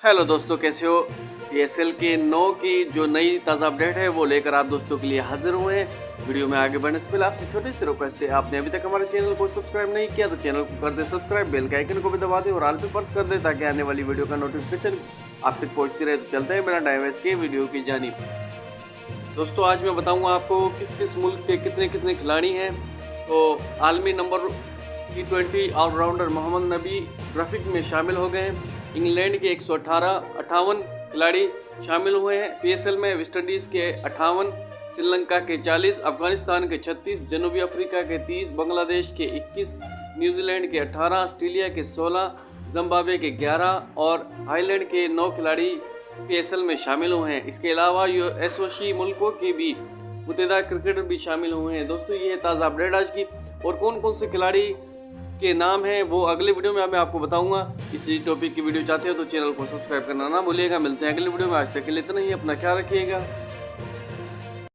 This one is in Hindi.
हेलो दोस्तों, कैसे हो। पीएसएल के 9 की जो नई ताज़ा अपडेट है वो लेकर आप दोस्तों के लिए हाजिर हुए हैं। वीडियो में आगे बढ़ने से पहले आपसे छोटी सी रिक्वेस्ट है, आपने अभी तक हमारे चैनल को सब्सक्राइब नहीं किया तो चैनल को कर दे सब्सक्राइब, बेल के आइकन को भी दबा दें और ऑल पे प्रेस कर दें ताकि आने वाली वीडियो का नोटिफिकेशन आप तक पहुँचती रहे। तो चलते हैं बिना टाइम वेस्ट के वीडियो की जानिब। दोस्तों आज मैं बताऊँगा आपको किस किस मुल्क के कितने कितने खिलाड़ी हैं। तो आलमी नंबर T20 ऑलराउंडर मोहम्मद नबी ग्राफिक में शामिल हो गए हैं। इंग्लैंड के 158 खिलाड़ी शामिल हुए हैं पीएसएल में। वेस्ट इंडीज़ के 58, श्रीलंका के 40, अफगानिस्तान के 36, जनूबी अफ्रीका के 30, बांग्लादेश के 21, न्यूजीलैंड के 18, ऑस्ट्रेलिया के 16, जिम्बाब्वे के 11 और आयरलैंड के 9 खिलाड़ी पीएसएल में शामिल हुए हैं। इसके अलावा एसोसी मुल्कों के भी मुतहदा क्रिकेटर भी शामिल हुए हैं। दोस्तों ये ताज़ा अपडेट आज की, और कौन कौन से खिलाड़ी के नाम हैं वो अगले वीडियो में मैं आपको बताऊंगा। इसी टॉपिक की वीडियो चाहते हो तो चैनल को सब्सक्राइब करना ना भूलिएगा। मिलते हैं अगले वीडियो में, आज तक के लिए इतना ही। अपना ख्याल रखिएगा।